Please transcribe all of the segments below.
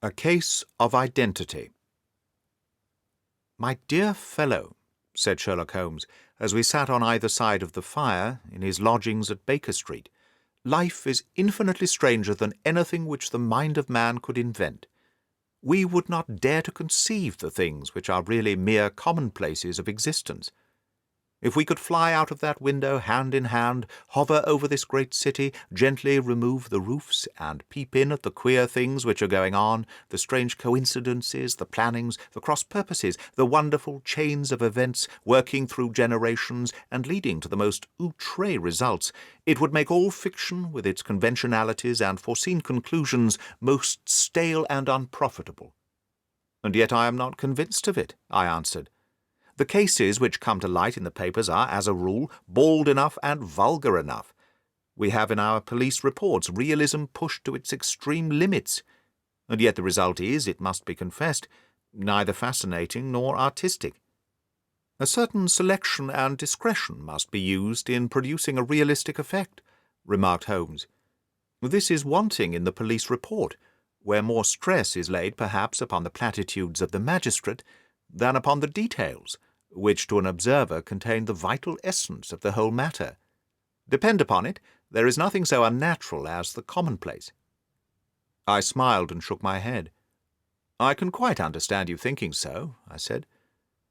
A Case of Identity. "My dear fellow," said Sherlock Holmes, as we sat on either side of the fire in his lodgings at Baker Street, "life is infinitely stranger than anything which the mind of man could invent. We would not dare to conceive the things which are really mere commonplaces of existence. If we could fly out of that window hand in hand, hover over this great city, gently remove the roofs, and peep in at the queer things which are going on, the strange coincidences, the plannings, the cross-purposes, the wonderful chains of events working through generations and leading to the most outré results, it would make all fiction, with its conventionalities and foreseen conclusions, most stale and unprofitable." "And yet I am not convinced of it," I answered. "The cases which come to light in the papers are, as a rule, bald enough and vulgar enough. We have in our police reports realism pushed to its extreme limits, and yet the result is, it must be confessed, neither fascinating nor artistic. A certain selection and discretion must be used in producing a realistic effect," remarked Holmes. "This is wanting in the police report, where more stress is laid perhaps upon the platitudes of the magistrate than upon the details, which to an observer contain the vital essence of the whole matter. Depend upon it, there is nothing so unnatural as the commonplace." I smiled and shook my head. "I can quite understand you thinking so," I said.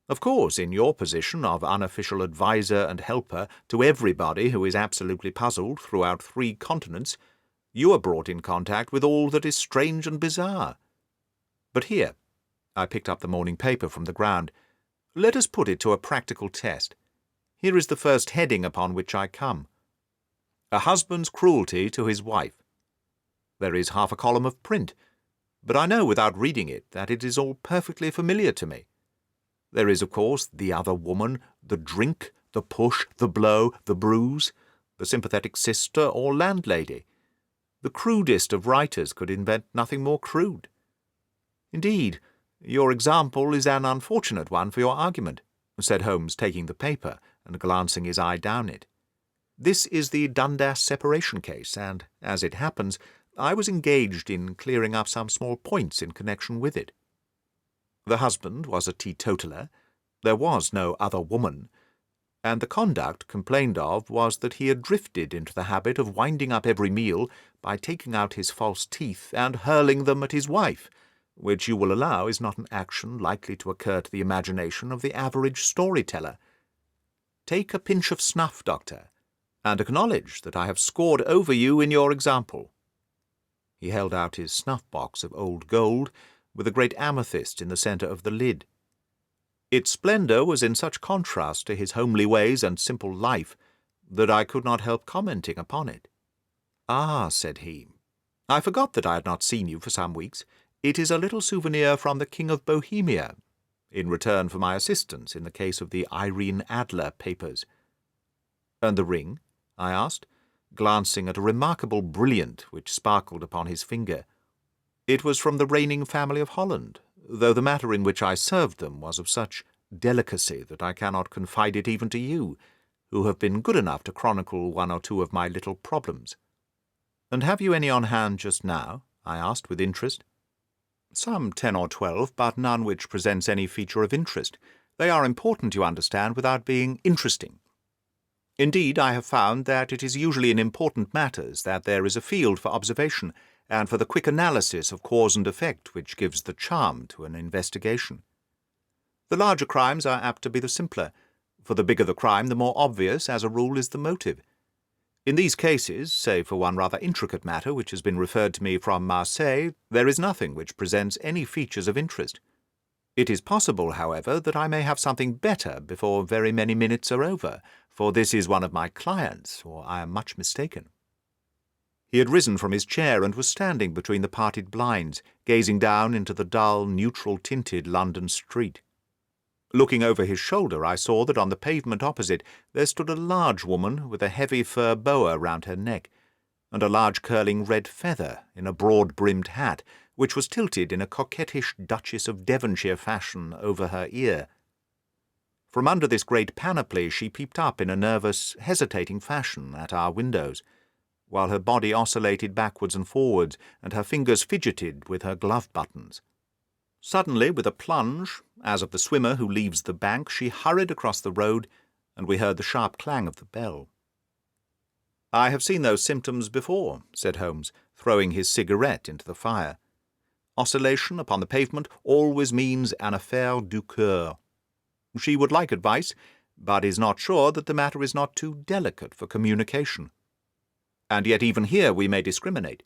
"Of course, in your position of unofficial adviser and helper to everybody who is absolutely puzzled throughout 3 continents, you are brought in contact with all that is strange and bizarre. But here," I picked up the morning paper from the ground, "let us put it to a practical test. Here is the first heading upon which I come. 'A husband's cruelty to his wife.' There is half a column of print, but I know without reading it that it is all perfectly familiar to me. There is, of course, the other woman, the drink, the push, the blow, the bruise, the sympathetic sister or landlady. The crudest of writers could invent nothing more crude. Indeed, your example is an unfortunate one for your argument," said Holmes, taking the paper and glancing his eye down it. "This is the Dundas separation case, and, as it happens, I was engaged in clearing up some small points in connection with it. The husband was a teetotaler, there was no other woman, and the conduct complained of was that he had drifted into the habit of winding up every meal by taking out his false teeth and hurling them at his wife, which you will allow is not an action likely to occur to the imagination of the average storyteller. Take a pinch of snuff, Doctor, and acknowledge that I have scored over you in your example." He held out his snuff-box of old gold, with a great amethyst in the centre of the lid. Its splendour was in such contrast to his homely ways and simple life that I could not help commenting upon it. "Ah," said he, "I forgot that I had not seen you for some weeks. It is a little souvenir from the King of Bohemia, in return for my assistance in the case of the Irene Adler papers." "And the ring?" I asked, glancing at a remarkable brilliant which sparkled upon his finger. "It was from the reigning family of Holland, though the matter in which I served them was of such delicacy that I cannot confide it even to you, who have been good enough to chronicle 1 or 2 of my little problems." "And have you any on hand just now?" I asked with interest. "Some 10 or 12, but none which presents any feature of interest. They are important, you understand, without being interesting. Indeed, I have found that it is usually in important matters that there is a field for observation, and for the quick analysis of cause and effect which gives the charm to an investigation. The larger crimes are apt to be the simpler, for the bigger the crime, the more obvious, as a rule, is the motive. In these cases, save for one rather intricate matter which has been referred to me from Marseille, there is nothing which presents any features of interest. It is possible, however, that I may have something better before very many minutes are over, for this is one of my clients, or I am much mistaken." He had risen from his chair and was standing between the parted blinds, gazing down into the dull, neutral-tinted London street. Looking over his shoulder, I saw that on the pavement opposite there stood a large woman with a heavy fur boa round her neck, and a large curling red feather in a broad-brimmed hat, which was tilted in a coquettish Duchess of Devonshire fashion over her ear. From under this great panoply she peeped up in a nervous, hesitating fashion at our windows, while her body oscillated backwards and forwards, and her fingers fidgeted with her glove buttons. Suddenly, with a plunge, as of the swimmer who leaves the bank, she hurried across the road, and we heard the sharp clang of the bell. "I have seen those symptoms before," said Holmes, throwing his cigarette into the fire. "Oscillation upon the pavement always means an affaire du cœur. She would like advice, but is not sure that the matter is not too delicate for communication. And yet even here we may discriminate.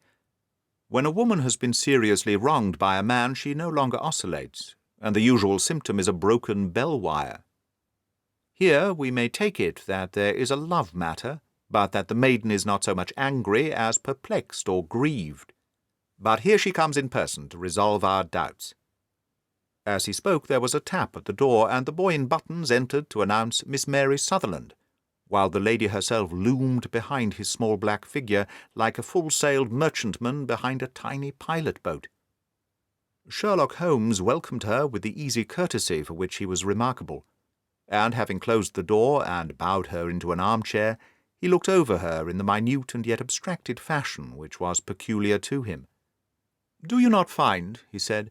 When a woman has been seriously wronged by a man, she no longer oscillates, and the usual symptom is a broken bell wire. Here we may take it that there is a love matter, but that the maiden is not so much angry as perplexed or grieved. But here she comes in person to resolve our doubts." As he spoke there was a tap at the door, and the boy in buttons entered to announce Miss Mary Sutherland, while the lady herself loomed behind his small black figure like a full-sailed merchantman behind a tiny pilot-boat. Sherlock Holmes welcomed her with the easy courtesy for which he was remarkable, and having closed the door and bowed her into an armchair, he looked over her in the minute and yet abstracted fashion which was peculiar to him. "Do you not find," he said,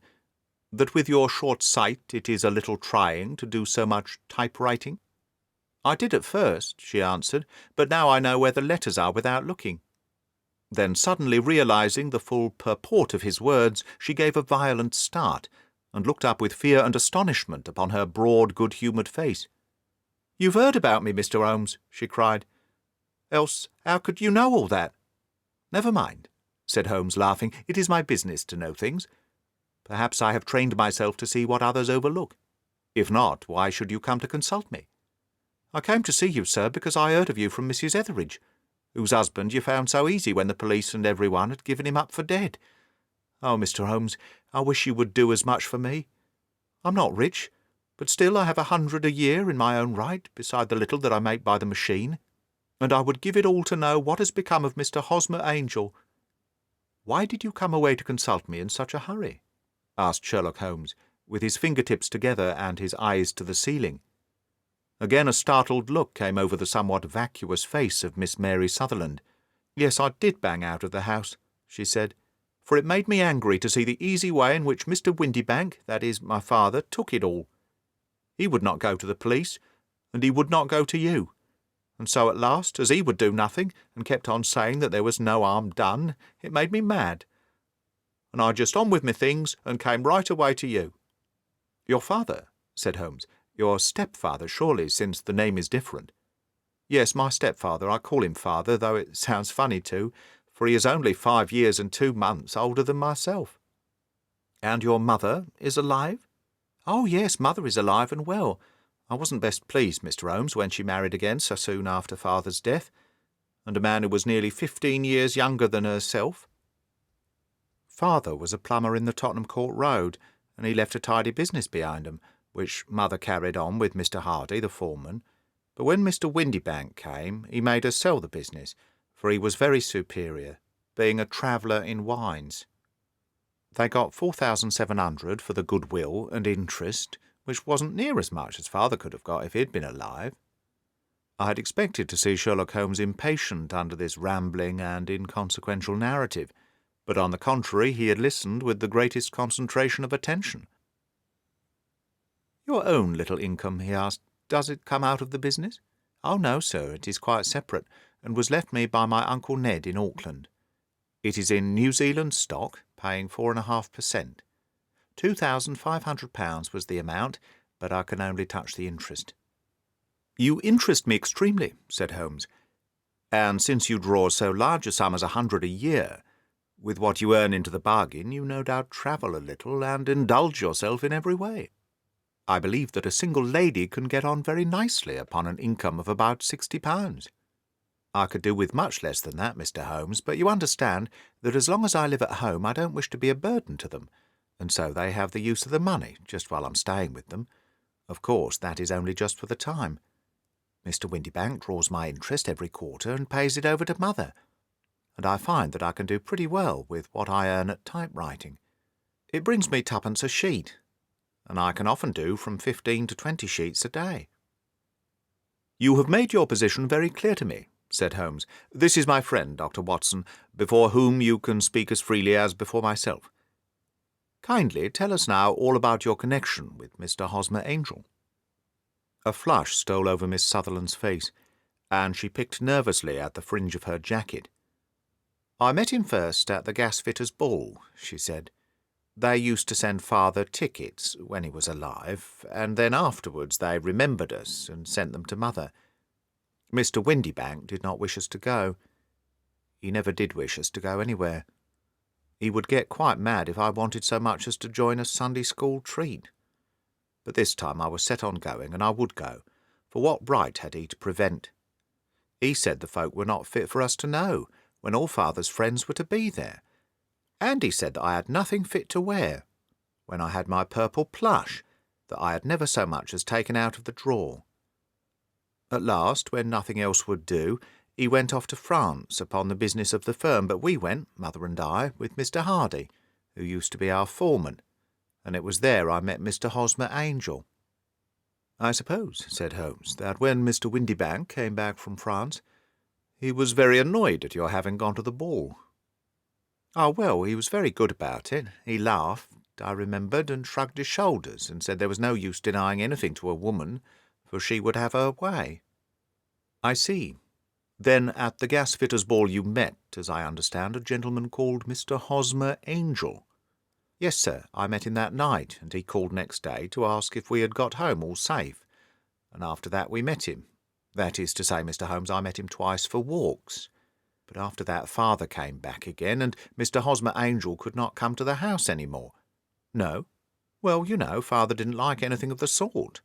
"that with your short sight it is a little trying to do so much typewriting?" "I did at first," she answered, "but now I know where the letters are without looking." Then, suddenly realizing the full purport of his words, she gave a violent start, and looked up with fear and astonishment upon her broad, good-humoured face. "You've heard about me, Mr. Holmes," she cried. "Else how could you know all that?" "Never mind," said Holmes, laughing. "It is my business to know things. Perhaps I have trained myself to see what others overlook. If not, why should you come to consult me?" "I came to see you, sir, because I heard of you from Mrs. Etheridge, whose husband you found so easy when the police and everyone had given him up for dead. Oh, Mr. Holmes, I wish you would do as much for me. I'm not rich, but still I have 100 a year in my own right, beside the little that I make by the machine, and I would give it all to know what has become of Mr. Hosmer Angel." "Why did you come away to consult me in such a hurry?" asked Sherlock Holmes, with his fingertips together and his eyes to the ceiling. Again a startled look came over the somewhat vacuous face of Miss Mary Sutherland. "Yes, I did bang out of the house," she said, "for it made me angry to see the easy way in which Mr. Windibank, that is, my father, took it all. He would not go to the police, and he would not go to you. And so at last, as he would do nothing, and kept on saying that there was no harm done, it made me mad. And I just on with my things, and came right away to you." "Your father?" said Holmes. "Your stepfather, surely, since the name is different." "Yes, my stepfather. I call him father, though it sounds funny too, for he is only 5 years and 2 months older than myself." "And your mother is alive?" "Oh, yes, mother is alive and well. I wasn't best pleased, Mr. Holmes, when she married again so soon after father's death, and a man who was nearly 15 years younger than herself. Father was a plumber in the Tottenham Court Road, and he left a tidy business behind him, which mother carried on with Mr. Hardy, the foreman. But when Mr. Windibank came, he made her sell the business, for he was very superior, being a traveller in wines. They got 4,700 for the goodwill and interest, which wasn't near as much as father could have got if he'd been alive. I had expected to see Sherlock Holmes impatient under this rambling and inconsequential narrative, but on the contrary he had listened with the greatest concentration of attention. "Your own little income," he asked, "does it come out of the business?" "Oh, no, sir, it is quite separate, and was left me by my Uncle Ned in Auckland. It is in New Zealand stock, paying 4.5%. £2,500 was the amount, but I can only touch the interest." "You interest me extremely," said Holmes, "and since you draw so large a sum as 100 a year, with what you earn into the bargain, you no doubt travel a little and indulge yourself in every way. I believe that a single lady can get on very nicely upon an income of about £60. I could do with much less than that, Mr. Holmes, but you understand that as long as I live at home I don't wish to be a burden to them, and so they have the use of the money just while I'm staying with them. Of course, that is only just for the time. Mr. Windibank draws my interest every quarter and pays it over to mother, and I find that I can do pretty well with what I earn at typewriting. It brings me 2d. a sheet, and I can often do from 15 to 20 sheets a day." "You have made your position very clear to me," said Holmes. "This is my friend, Dr. Watson, before whom you can speak as freely as before myself. Kindly tell us now all about your connection with Mr. Hosmer Angel." A flush stole over Miss Sutherland's face, and she picked nervously at the fringe of her jacket. "I met him first at the gasfitters' ball," she said. "They used to send father tickets when he was alive, and then afterwards they remembered us and sent them to mother. Mr. Windibank did not wish us to go. He never did wish us to go anywhere. He would get quite mad if I wanted so much as to join a Sunday school treat. But this time I was set on going, and I would go, for what right had he to prevent? He said the folk were not fit for us to know, when all father's friends were to be there. And he said that I had nothing fit to wear, when I had my purple plush, that I had never so much as taken out of the drawer. At last, when nothing else would do, he went off to France upon the business of the firm, but we went, mother and I, with Mr. Hardy, who used to be our foreman, and it was there I met Mr. Hosmer Angel. I suppose, said Holmes, that when Mr. Windibank came back from France, he was very annoyed at your having gone to the ball. Oh, well, he was very good about it. He laughed, I remembered, and shrugged his shoulders, and said there was no use denying anything to a woman, for she would have her way. I see. Then at the gasfitters' ball you met, as I understand, a gentleman called Mr. Hosmer Angel. Yes, sir, I met him that night, and he called next day to ask if we had got home all safe, and after that we met him. That is to say, Mr. Holmes, I met him twice for walks. But after that father came back again, and Mr. Hosmer Angel could not come to the house any more. No? Well, you know, father didn't like anything of the sort.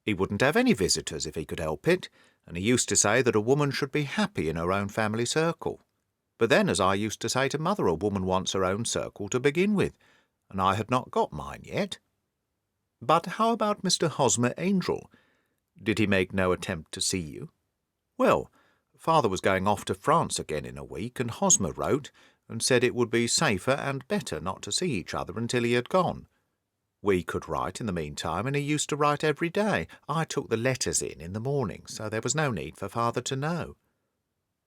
He wouldn't have any visitors if he could help it, and he used to say that a woman should be happy in her own family circle. But then, as I used to say to mother, a woman wants her own circle to begin with, and I had not got mine yet. But how about Mr. Hosmer Angel? Did he make no attempt to see you? Well, father was going off to France again in a week, and Hosmer wrote and said it would be safer and better not to see each other until he had gone. We could write in the meantime, and he used to write every day. I took the letters in the morning, so there was no need for father to know.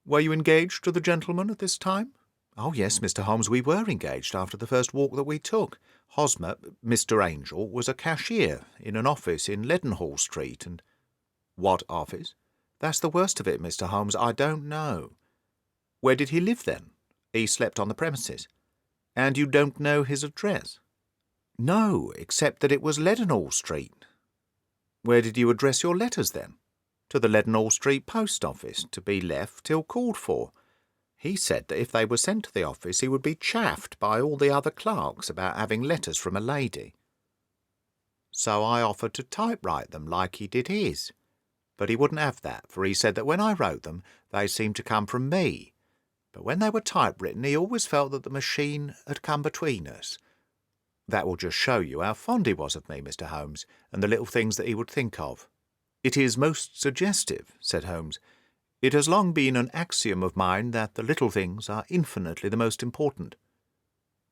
Were you engaged to the gentleman at this time? Oh, yes, Mr. Holmes, we were engaged after the first walk that we took. Hosmer, Mr. Angel, was a cashier in an office in Leadenhall Street, and— What office? That's the worst of it, Mr. Holmes, I don't know. Where did he live, then? He slept on the premises. And you don't know his address? No, except that it was Leadenhall Street. Where did you address your letters, then? To the Leadenhall Street post office, to be left till called for. He said that if they were sent to the office he would be chaffed by all the other clerks about having letters from a lady. So I offered to typewrite them like he did his. But he wouldn't have that, for he said that when I wrote them they seemed to come from me. But when they were typewritten he always felt that the machine had come between us. That will just show you how fond he was of me, Mr. Holmes, and the little things that he would think of. It is most suggestive, said Holmes. It has long been an axiom of mine that the little things are infinitely the most important.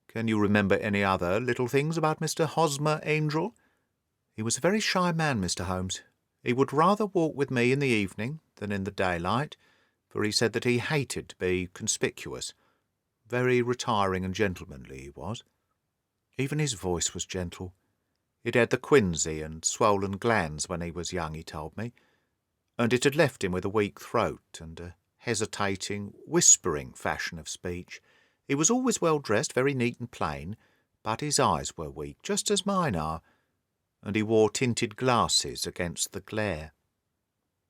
Can you remember any other little things about Mr. Hosmer Angel? He was a very shy man, Mr. Holmes. He would rather walk with me in the evening than in the daylight, for he said that he hated to be conspicuous. Very retiring and gentlemanly he was. Even his voice was gentle. He'd had the quinsy and swollen glands when he was young, he told me, and it had left him with a weak throat and a hesitating, whispering fashion of speech. He was always well dressed, very neat and plain, but his eyes were weak, just as mine are, and he wore tinted glasses against the glare.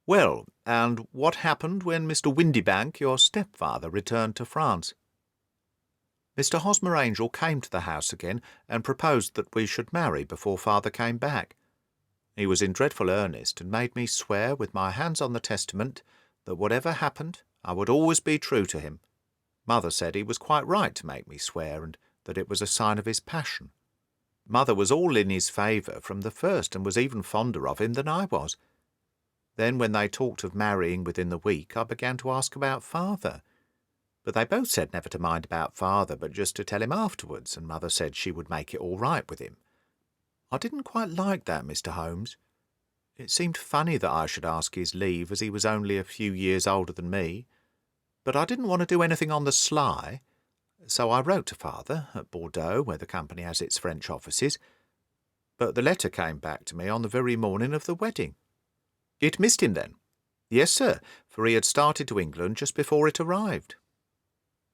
Well, and what happened when Mr. Windibank, your stepfather, returned to France? Mr. Hosmer Angel came to the house again and proposed that we should marry before father came back. He was in dreadful earnest, and made me swear with my hands on the testament that whatever happened I would always be true to him. Mother said he was quite right to make me swear, and that it was a sign of his passion. Mother was all in his favour from the first, and was even fonder of him than I was. Then when they talked of marrying within the week, I began to ask about father. But they both said never to mind about father, but just to tell him afterwards, and mother said she would make it all right with him. I didn't quite like that, Mr. Holmes. It seemed funny that I should ask his leave, as he was only a few years older than me, But I didn't want to do anything on the sly, so I wrote to Father at Bordeaux, where the company has its French offices, but the letter came back to me on the very morning of the wedding. It missed him then. Yes, sir, for he had started to England just before it arrived.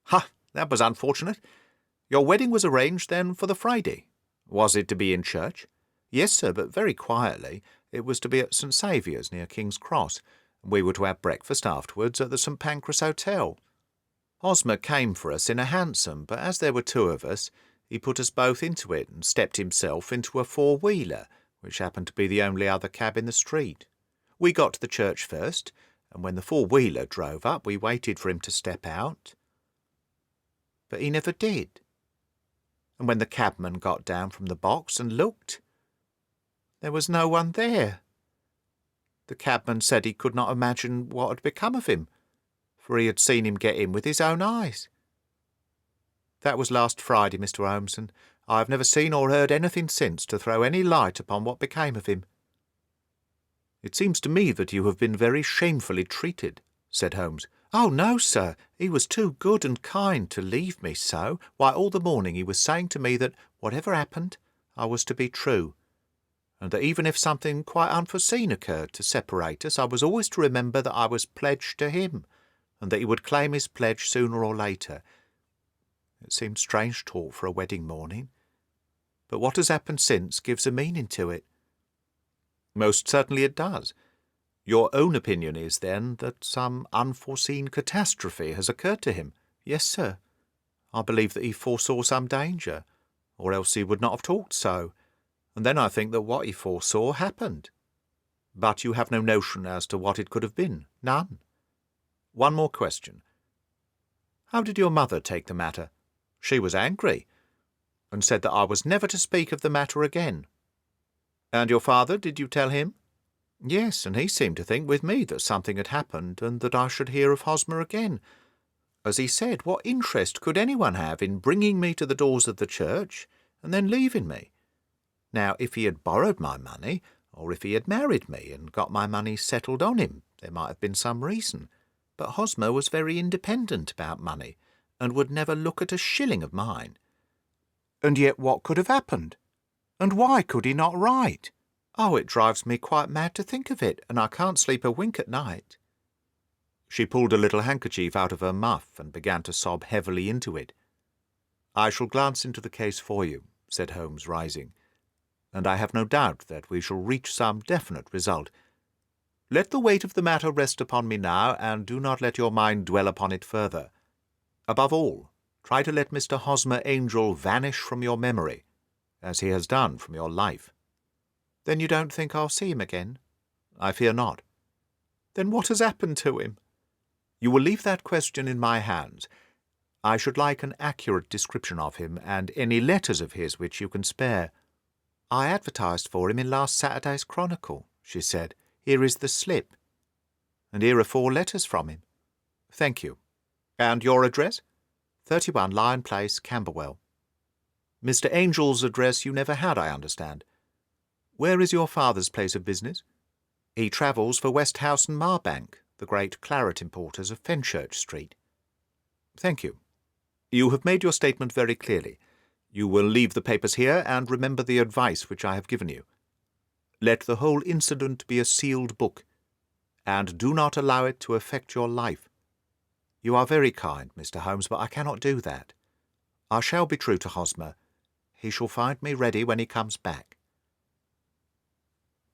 Ha! That was unfortunate. Your wedding was arranged, then, for the Friday. Was it to be in church? Yes, sir, but very quietly. It was to be at St. Saviour's, near King's Cross. We were to have breakfast afterwards at the St. Pancras Hotel. Hosmer came for us in a hansom, but as there were two of us, he put us both into it and stepped himself into a four-wheeler, which happened to be the only other cab in the street. We got to the church first, and when the four-wheeler drove up, we waited for him to step out. But he never did. And when the cabman got down from the box and looked, there was no one there. The cabman said he could not imagine what had become of him, for he had seen him get in with his own eyes. That was last Friday, Mr. Holmes, and I have never seen or heard anything since to throw any light upon what became of him. It seems to me that you have been very shamefully treated, said Holmes. Oh, no, sir. He was too good and kind to leave me so. Why, all the morning he was saying to me that, whatever happened, I was to be true, and that even if something quite unforeseen occurred to separate us, I was always to remember that I was pledged to him, and that he would claim his pledge sooner or later. It seemed strange talk for a wedding morning, but what has happened since gives a meaning to it. Most certainly it does. Your own opinion is, then, that some unforeseen catastrophe has occurred to him? Yes, sir. I believe that he foresaw some danger, or else he would not have talked so, and then I think that what he foresaw happened. But you have no notion as to what it could have been? None. One more question. How did your mother take the matter? She was angry, and said that I was never to speak of the matter again. And your father, did you tell him? Yes, and he seemed to think with me that something had happened, and that I should hear of Hosmer again. As he said, what interest could anyone have in bringing me to the doors of the church, and then leaving me? Now, if he had borrowed my money, or if he had married me and got my money settled on him, there might have been some reason. But Hosmer was very independent about money, and would never look at a shilling of mine. And yet what could have happened? And why could he not write? Oh, it drives me quite mad to think of it, and I can't sleep a wink at night. She pulled a little handkerchief out of her muff and began to sob heavily into it. I shall glance into the case for you, said Holmes, rising, and I have no doubt that we shall reach some definite result. Let the weight of the matter rest upon me now, and do not let your mind dwell upon it further. Above all, try to let Mr. Hosmer Angel vanish from your memory, as he has done from your life. Then you don't think I'll see him again? I fear not. Then what has happened to him? You will leave that question in my hands. I should like an accurate description of him, and any letters of his which you can spare. I advertised for him in last Saturday's Chronicle, she said. Here is the slip. And here are 4 letters from him. Thank you. And your address? 31 Lion Place, Camberwell. Mr. Angel's address you never had, I understand. Where is your father's place of business? He travels for Westhouse and Marbank, the great claret importers of Fenchurch Street. Thank you. You have made your statement very clearly. You will leave the papers here, and remember the advice which I have given you. Let the whole incident be a sealed book, and do not allow it to affect your life. You are very kind, Mr. Holmes, but I cannot do that. I shall be true to Hosmer. He shall find me ready when he comes back.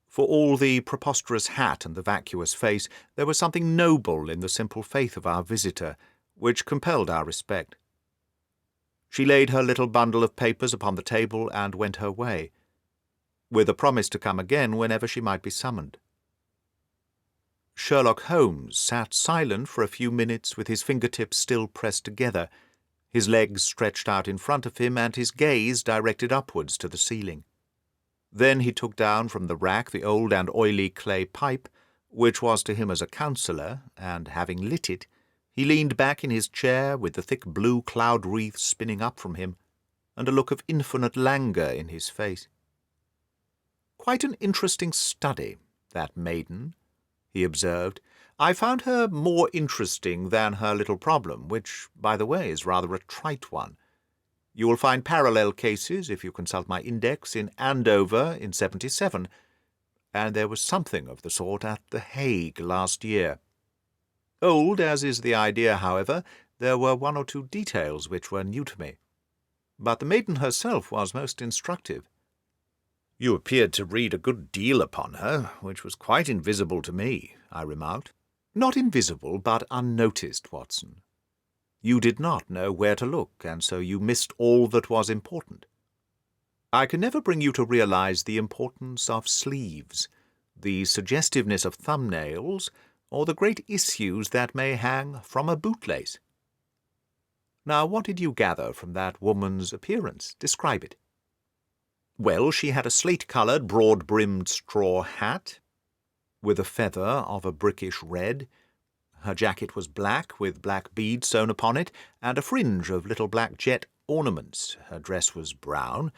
For all the preposterous hat and the vacuous face, there was something noble in the simple faith of our visitor, which compelled our respect. She laid her little bundle of papers upon the table and went her way, with a promise to come again whenever she might be summoned. Sherlock Holmes sat silent for a few minutes with his fingertips still pressed together, his legs stretched out in front of him and his gaze directed upwards to the ceiling. Then he took down from the rack the old and oily clay pipe, which was to him as a counsellor, and, having lit it, he leaned back in his chair with the thick blue cloud-wreath spinning up from him, and a look of infinite languor in his face. "Quite an interesting study, that maiden," he observed. I found her more interesting than her little problem, which, by the way, is rather a trite one. You will find parallel cases, if you consult my index, in Andover in 77, and there was something of the sort at The Hague last year. Old as is the idea, however, there were one or two details which were new to me. But the maiden herself was most instructive. You appeared to read a good deal upon her, which was quite invisible to me, I remarked. Not invisible, but unnoticed, Watson. You did not know where to look, and so you missed all that was important. I can never bring you to realize the importance of sleeves, the suggestiveness of thumbnails, or the great issues that may hang from a bootlace. Now, what did you gather from that woman's appearance? Describe it. Well, she had a slate-coloured, broad-brimmed straw hat, with a feather of a brickish red. Her jacket was black, with black beads sewn upon it, and a fringe of little black jet ornaments. Her dress was brown,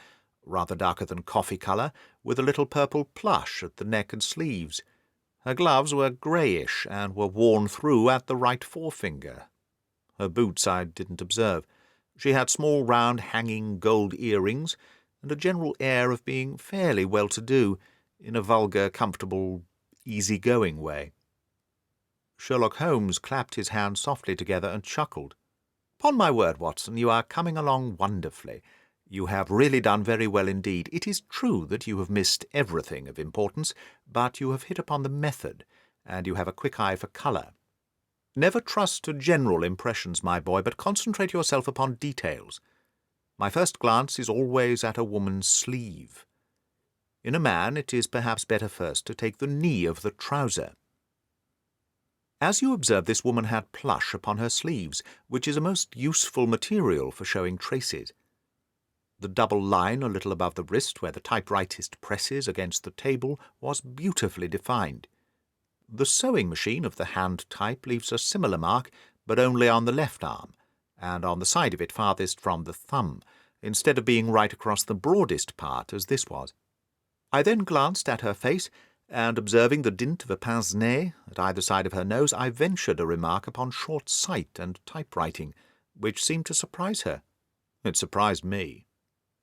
rather darker than coffee colour, with a little purple plush at the neck and sleeves. Her gloves were greyish, and were worn through at the right forefinger. Her boots I didn't observe. She had small round hanging gold earrings, and a general air of being fairly well-to-do, in a vulgar, comfortable, easy-going way. Sherlock Holmes clapped his hands softly together and chuckled. "'Pon my word, Watson, you are coming along wonderfully. You have really done very well indeed. It is true that you have missed everything of importance, but you have hit upon the method, and you have a quick eye for colour. Never trust to general impressions, my boy, but concentrate yourself upon details. My first glance is always at a woman's sleeve. In a man it is perhaps better first to take the knee of the trouser. As you observe, this woman had plush upon her sleeves, which is a most useful material for showing traces. The double line a little above the wrist, where the typewritist presses against the table, was beautifully defined. The sewing machine of the hand type leaves a similar mark, but only on the left arm, and on the side of it farthest from the thumb, instead of being right across the broadest part, as this was. I then glanced at her face, and observing the dint of a pince-nez at either side of her nose, I ventured a remark upon short sight and typewriting, which seemed to surprise her. It surprised me.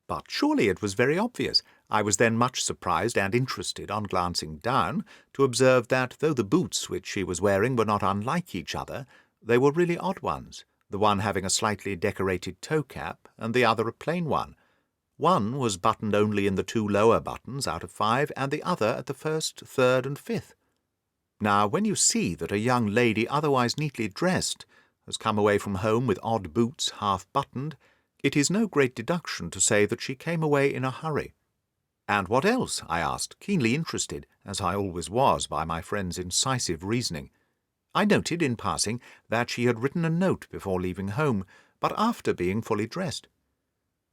But surely it was very obvious. I was then much surprised and interested, on glancing down, to observe that though the boots which she was wearing were not unlike each other, they were really odd ones, the one having a slightly decorated toe-cap, and the other a plain one. One was buttoned only in the 2 lower buttons out of 5, and the other at the 1st, 3rd, and 5th. Now, when you see that a young lady otherwise neatly dressed has come away from home with odd boots half-buttoned, it is no great deduction to say that she came away in a hurry. "And what else?" I asked, keenly interested, as I always was, by my friend's incisive reasoning. I noted, in passing, that she had written a note before leaving home, but after being fully dressed.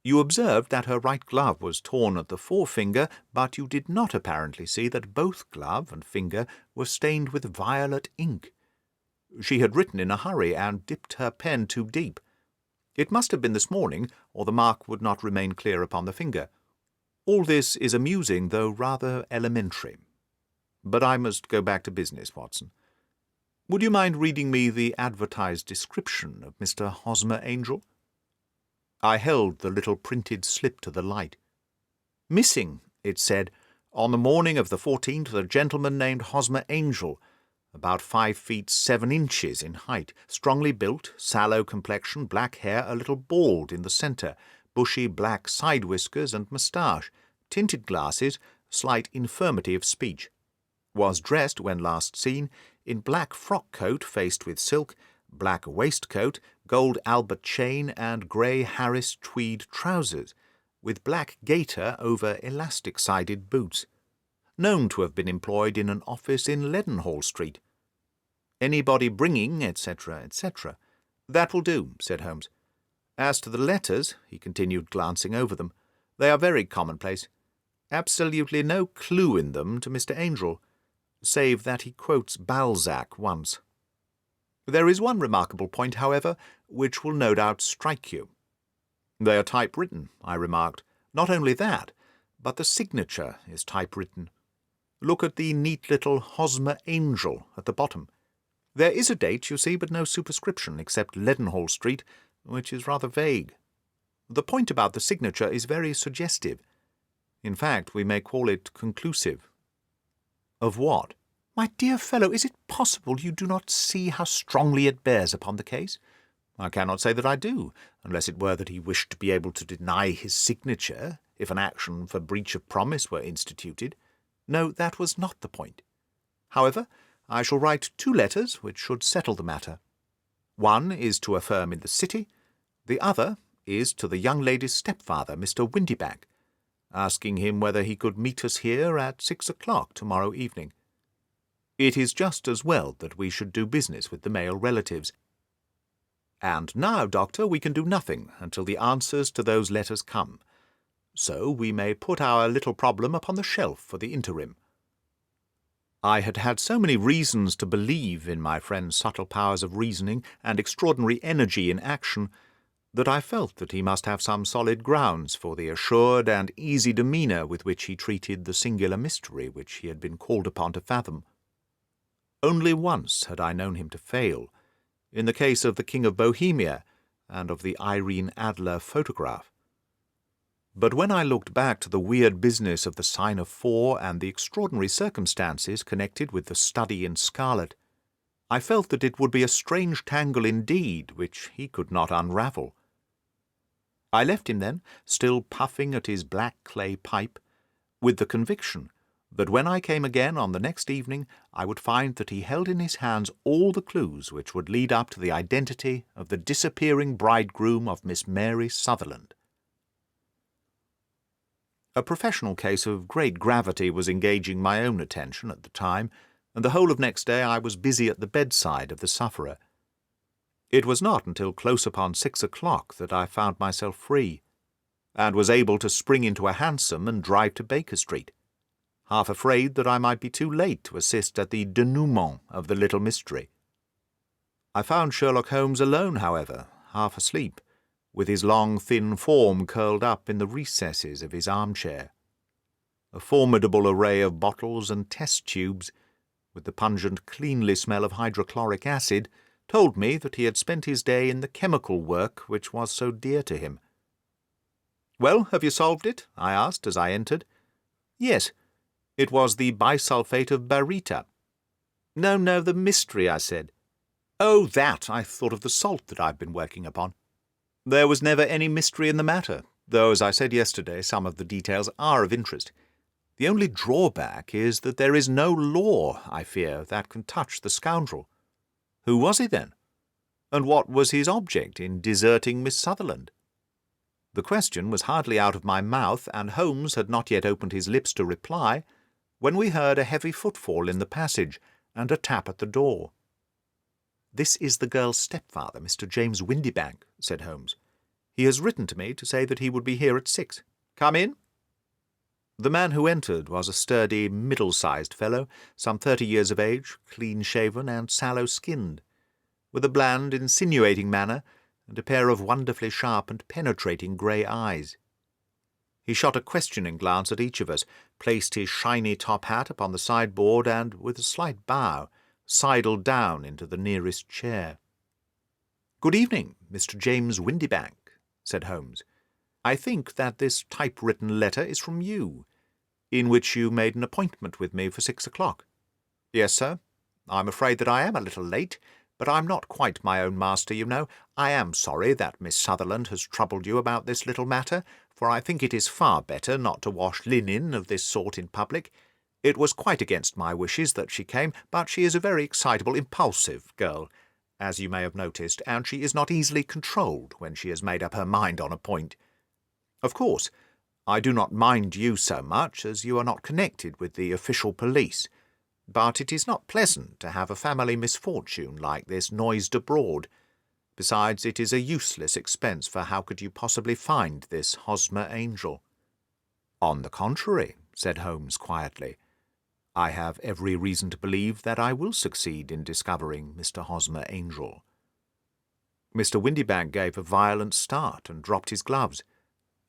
You observed that her right glove was torn at the forefinger, but you did not apparently see that both glove and finger were stained with violet ink. She had written in a hurry, and dipped her pen too deep. It must have been this morning, or the mark would not remain clear upon the finger. All this is amusing, though rather elementary. But I must go back to business, Watson. Would you mind reading me the advertised description of Mr. Hosmer Angel? I held the little printed slip to the light. "Missing," it said, "on the morning of the 14th, a gentleman named Hosmer Angel, about 5 feet 7 inches in height, strongly built, sallow complexion, black hair, a little bald in the centre, bushy black side whiskers and moustache, tinted glasses, slight infirmity of speech. Was dressed, when last seen, in black frock-coat faced with silk, black waistcoat, gold Albert chain, and grey Harris tweed trousers, with black gaiter over elastic-sided boots. Known to have been employed in an office in Leadenhall Street. Anybody bringing, etc., etc. That will do," said Holmes. "As to the letters," he continued, glancing over them, "they are very commonplace. Absolutely no clue in them to Mr. Angel, save that he quotes Balzac once. There is one remarkable point, however, which will no doubt strike you." "They are typewritten," I remarked. "Not only that, but the signature is typewritten. Look at the neat little Hosmer Angel at the bottom. There is a date, you see, but no superscription, except Leadenhall Street, which is rather vague. The point about the signature is very suggestive. In fact, we may call it conclusive. Of what? My dear fellow, is it possible you do not see how strongly it bears upon the case? I cannot say that I do, unless it were that he wished to be able to deny his signature if an action for breach of promise were instituted. No, that was not the point. However, I shall write 2 letters which should settle the matter. One is to a firm in the city, the other is to the young lady's stepfather, Mr. Windibank, asking him whether he could meet us here at 6 o'clock tomorrow evening. It is just as well that we should do business with the male relatives. And now, Doctor, we can do nothing until the answers to those letters come, so we may put our little problem upon the shelf for the interim. I had had so many reasons to believe in my friend's subtle powers of reasoning and extraordinary energy in action that I felt that he must have some solid grounds for the assured and easy demeanour with which he treated the singular mystery which he had been called upon to fathom. Only once had I known him to fail, in the case of the King of Bohemia and of the Irene Adler photograph. But when I looked back to the weird business of the sign of 4 and the extraordinary circumstances connected with the study in scarlet, I felt that it would be a strange tangle indeed which he could not unravel. I left him then, still puffing at his black clay pipe, with the conviction that when I came again on the next evening I would find that he held in his hands all the clues which would lead up to the identity of the disappearing bridegroom of Miss Mary Sutherland. A professional case of great gravity was engaging my own attention at the time, and the whole of next day I was busy at the bedside of the sufferer. It was not until close upon 6 o'clock that I found myself free, and was able to spring into a hansom and drive to Baker Street, half afraid that I might be too late to assist at the denouement of the little mystery. I found Sherlock Holmes alone, however, half asleep, with his long, thin form curled up in the recesses of his armchair. A formidable array of bottles and test tubes, with the pungent, cleanly smell of hydrochloric acid, told me that he had spent his day in the chemical work which was so dear to him. "Well, have you solved it?" I asked as I entered. "Yes. It was the bisulfate of baryta." No, the mystery," I said. "Oh, that! I thought of the salt that I've been working upon. There was never any mystery in the matter, though, as I said yesterday, some of the details are of interest. The only drawback is that there is no law, I fear, that can touch the scoundrel. Who was he, then? And what was his object in deserting Miss Sutherland?" The question was hardly out of my mouth, and Holmes had not yet opened his lips to reply, when we heard a heavy footfall in the passage and a tap at the door. "This is the girl's stepfather, Mr. James Windibank," said Holmes. "He has written to me to say that he would be here at 6. Come in." The man who entered was a sturdy, middle-sized fellow, some 30 years of age, clean-shaven and sallow-skinned, with a bland, insinuating manner and a pair of wonderfully sharp and penetrating grey eyes. He shot a questioning glance at each of us, placed his shiny top hat upon the sideboard, and, with a slight bow, sidled down into the nearest chair. "Good evening, Mr. James Windibank," said Holmes. "I think that this typewritten letter is from you, in which you made an appointment with me for 6 o'clock. "Yes, sir. I'm afraid that I am a little late, but I'm not quite my own master, you know. I am sorry that Miss Sutherland has troubled you about this little matter, for I think it is far better not to wash linen of this sort in public. It was quite against my wishes that she came, but she is a very excitable, impulsive girl, as you may have noticed, and she is not easily controlled when she has made up her mind on a point. Of course, I do not mind you so much, as you are not connected with the official police, but it is not pleasant to have a family misfortune like this noised abroad. Besides, it is a useless expense, for how could you possibly find this Hosmer Angel?" "On the contrary," said Holmes quietly, "I have every reason to believe that I will succeed in discovering Mr. Hosmer Angel." Mr. Windibank gave a violent start and dropped his gloves.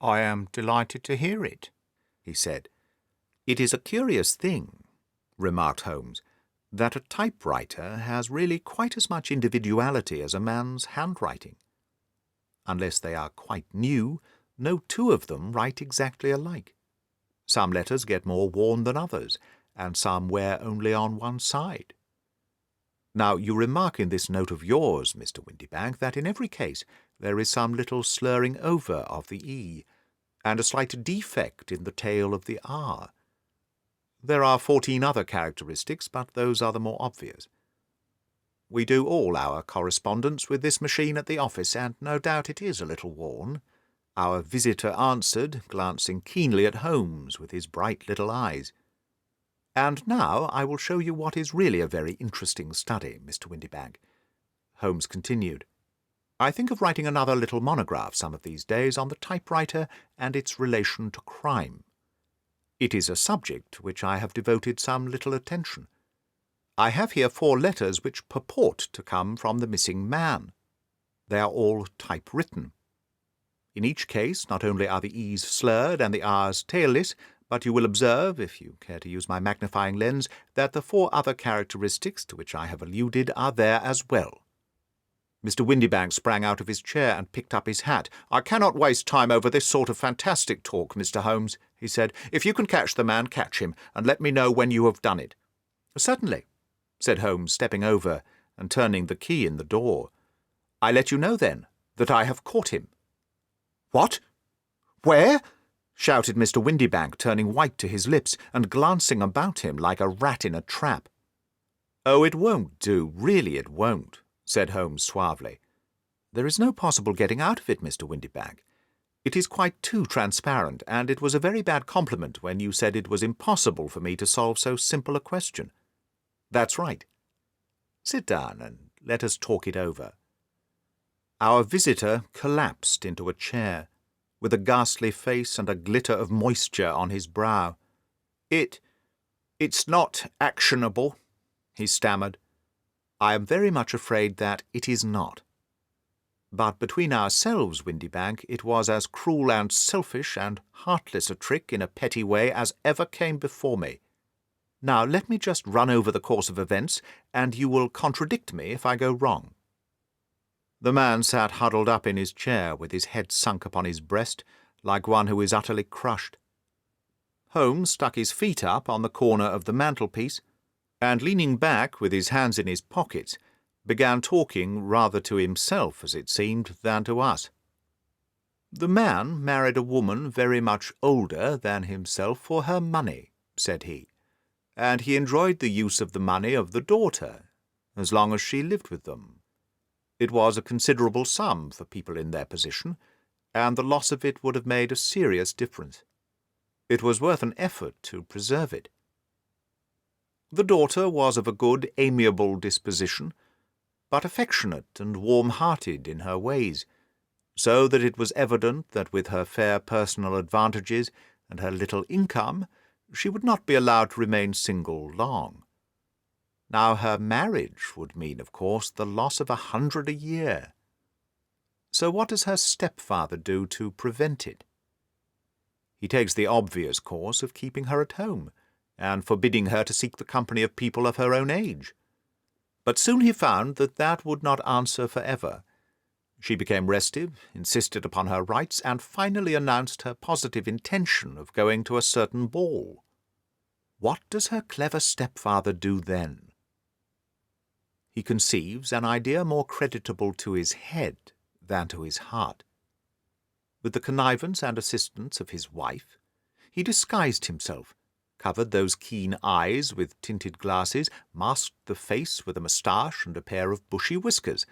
"I am delighted to hear it," he said. "It is a curious thing," remarked Holmes, that a typewriter has really quite as much individuality as a man's handwriting. Unless they are quite new, no two of them write exactly alike. Some letters get more worn than others, and some wear only on one side. Now, you remark in this note of yours, Mr. Windibank, that in every case there is some little slurring over of the E, and a slight defect in the tail of the R. There are 14 other characteristics, but those are the more obvious. We do all our correspondence with this machine at the office, and no doubt it is a little worn. Our visitor answered, glancing keenly at Holmes with his bright little eyes. And now I will show you what is really a very interesting study, Mr. Windibank. Holmes continued. I think of writing another little monograph some of these days on the typewriter and its relation to crime. It is a subject to which I have devoted some little attention. I have here 4 letters which purport to come from the missing man. They are all typewritten. In each case, not only are the E's slurred and the R's tailless, but you will observe, if you care to use my magnifying lens, that the 4 other characteristics to which I have alluded are there as well. Mr. Windibank sprang out of his chair and picked up his hat. I cannot waste time over this sort of fantastic talk, Mr. Holmes, he said. If you can catch the man, catch him, and let me know when you have done it. Certainly, said Holmes, stepping over and turning the key in the door. I let you know, then, that I have caught him. What? Where? Shouted Mr. Windibank, turning white to his lips and glancing about him like a rat in a trap. Oh, it won't do, really it won't, said Holmes suavely. There is no possible getting out of it, Mr. Windibank. It is quite too transparent, and it was a very bad compliment when you said it was impossible for me to solve so simple a question. That's right. Sit down and let us talk it over. Our visitor collapsed into a chair, with a ghastly face and a glitter of moisture on his brow. It's not actionable, he stammered. I am very much afraid that it is not. But between ourselves, Windibank, it was as cruel and selfish and heartless a trick in a petty way as ever came before me. Now let me just run over the course of events, and you will contradict me if I go wrong. The man sat huddled up in his chair with his head sunk upon his breast, like one who is utterly crushed. Holmes stuck his feet up on the corner of the mantelpiece, and leaning back with his hands in his pockets, began talking rather to himself, as it seemed, than to us. The man married a woman very much older than himself for her money, said he, and he enjoyed the use of the money of the daughter, as long as she lived with them. It was a considerable sum for people in their position, and the loss of it would have made a serious difference. It was worth an effort to preserve it. The daughter was of a good, amiable disposition, but affectionate and warm-hearted in her ways, so that it was evident that with her fair personal advantages and her little income, she would not be allowed to remain single long. Now her marriage would mean, of course, the loss of 100 a year. So what does her stepfather do to prevent it? He takes the obvious course of keeping her at home, and forbidding her to seek the company of people of her own age. But soon he found that that would not answer for ever. She became restive, insisted upon her rights, and finally announced her positive intention of going to a certain ball. What does her clever stepfather do then? He conceives an idea more creditable to his head than to his heart. With the connivance and assistance of his wife, he disguised himself, covered those keen eyes with tinted glasses, masked the face with a moustache and a pair of bushy whiskers,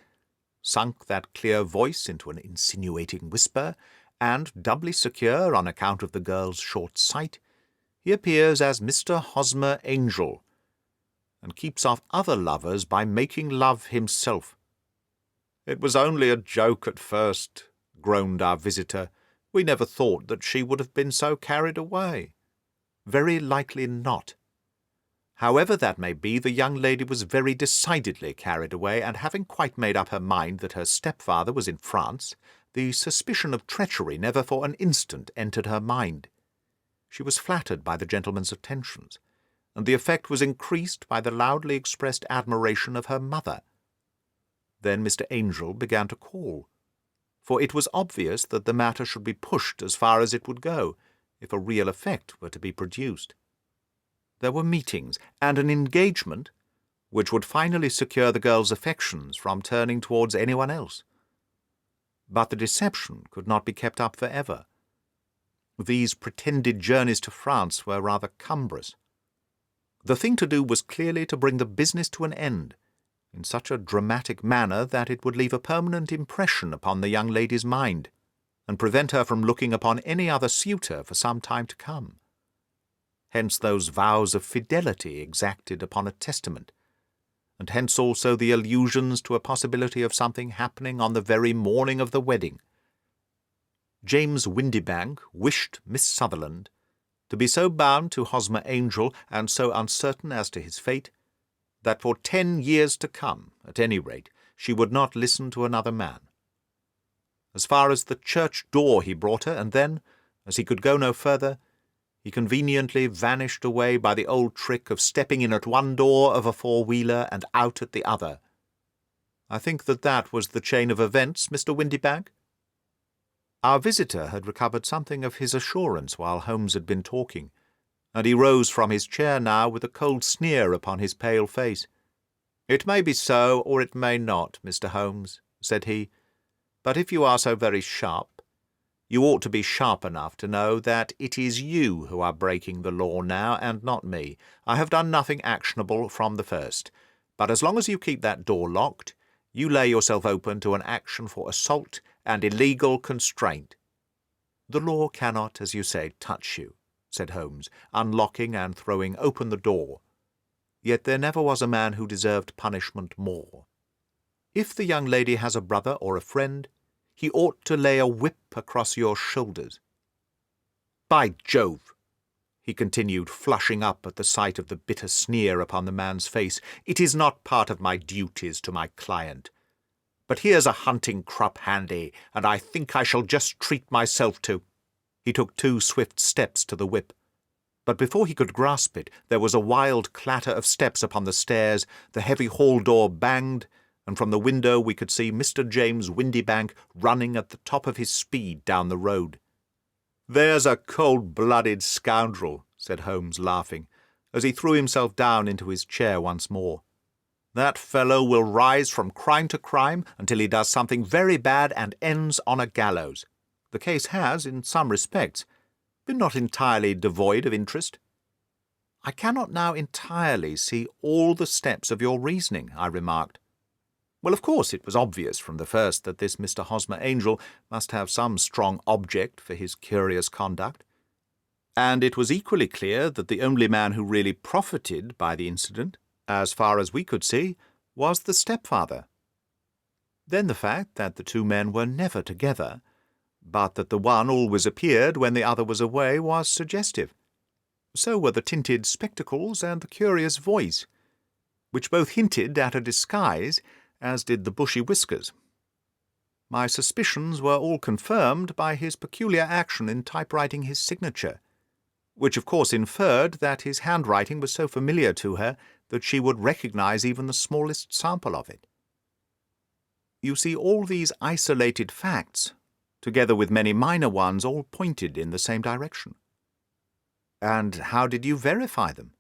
sunk that clear voice into an insinuating whisper, and, doubly secure on account of the girl's short sight, he appears as Mr. Hosmer Angel, and keeps off other lovers by making love himself. It was only a joke at first, groaned our visitor. We never thought that she would have been so carried away. Very likely not. However that may be, the young lady was very decidedly carried away, and having quite made up her mind that her stepfather was in France, the suspicion of treachery never for an instant entered her mind. She was flattered by the gentleman's attentions, and the effect was increased by the loudly expressed admiration of her mother. Then Mr. Angel began to call, for it was obvious that the matter should be pushed as far as it would go, if a real effect were to be produced. There were meetings and an engagement which would finally secure the girl's affections from turning towards anyone else. But the deception could not be kept up forever. These pretended journeys to France were rather cumbrous. The thing to do was clearly to bring the business to an end, in such a dramatic manner that it would leave a permanent impression upon the young lady's mind, and prevent her from looking upon any other suitor for some time to come. Hence those vows of fidelity exacted upon a testament, and hence also the allusions to a possibility of something happening on the very morning of the wedding. James Windibank wished Miss Sutherland to be so bound to Hosmer Angel and so uncertain as to his fate, that for 10 years to come, at any rate, she would not listen to another man. As far as the church door he brought her, and then, as he could go no further, he conveniently vanished away by the old trick of stepping in at one door of a four-wheeler and out at the other. I think that was the chain of events, Mr. Windibank." Our visitor had recovered something of his assurance while Holmes had been talking, and he rose from his chair now with a cold sneer upon his pale face. "It may be so, or it may not, Mr. Holmes," said he, "but if you are so very sharp, you ought to be sharp enough to know that it is you who are breaking the law now, and not me. I have done nothing actionable from the first, but as long as you keep that door locked, you lay yourself open to an action for assault and illegal constraint." "The law cannot, as you say, touch you," said Holmes, unlocking and throwing open the door. "Yet there never was a man who deserved punishment more. If the young lady has a brother or a friend, he ought to lay a whip across your shoulders. By Jove," he continued, flushing up at the sight of the bitter sneer upon the man's face, "it is not part of my duties to my client. But here's a hunting crop handy, and I think I shall just treat myself to—" He took 2 swift steps to the whip, but before he could grasp it there was a wild clatter of steps upon the stairs, the heavy hall door banged, and from the window we could see Mr. James Windibank running at the top of his speed down the road. "There's a cold-blooded scoundrel," said Holmes, laughing, as he threw himself down into his chair once more. "That fellow will rise from crime to crime until he does something very bad and ends on a gallows. The case has, in some respects, been not entirely devoid of interest." "I cannot now entirely see all the steps of your reasoning," I remarked. "Well, of course, it was obvious from the first that this Mr. Hosmer Angel must have some strong object for his curious conduct, and it was equally clear that the only man who really profited by the incident, as far as we could see, was the stepfather. Then the fact that the 2 men were never together, but that the one always appeared when the other was away, was suggestive. So were the tinted spectacles and the curious voice, which both hinted at a disguise, as did the bushy whiskers. My suspicions were all confirmed by his peculiar action in typewriting his signature, which of course inferred that his handwriting was so familiar to her that she would recognize even the smallest sample of it. You see, all these isolated facts, together with many minor ones, all pointed in the same direction. And how did you verify them?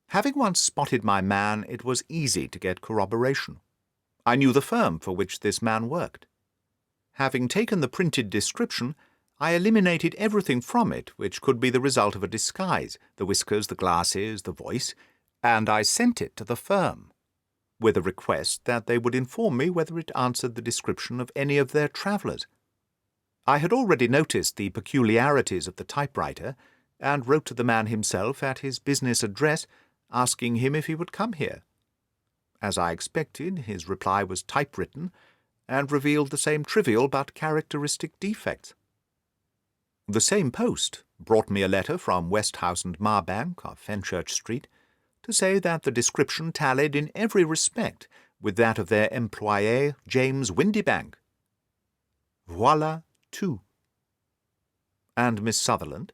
Having once spotted my man, it was easy to get corroboration. I knew the firm for which this man worked. Having taken the printed description, I eliminated everything from it which could be the result of a disguise, the whiskers, the glasses, the voice, and I sent it to the firm, with a request that they would inform me whether it answered the description of any of their travellers. I had already noticed the peculiarities of the typewriter, and wrote to the man himself at his business address, asking him if he would come here. As I expected, his reply was typewritten, and revealed the same trivial but characteristic defects. The same post brought me a letter from Westhouse and Marbank of Fenchurch Street to say that the description tallied in every respect with that of their employé, James Windibank. Voilà tout. And Miss Sutherland?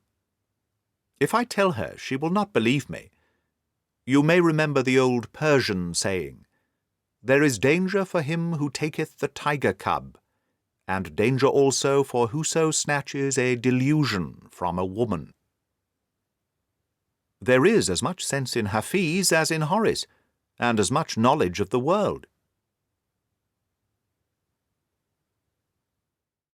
If I tell her, she will not believe me, You may remember the old Persian saying, 'There is danger for him who taketh the tiger cub, and danger also for whoso snatches a delusion from a woman.' There is as much sense in Hafiz as in Horace, and as much knowledge of the world.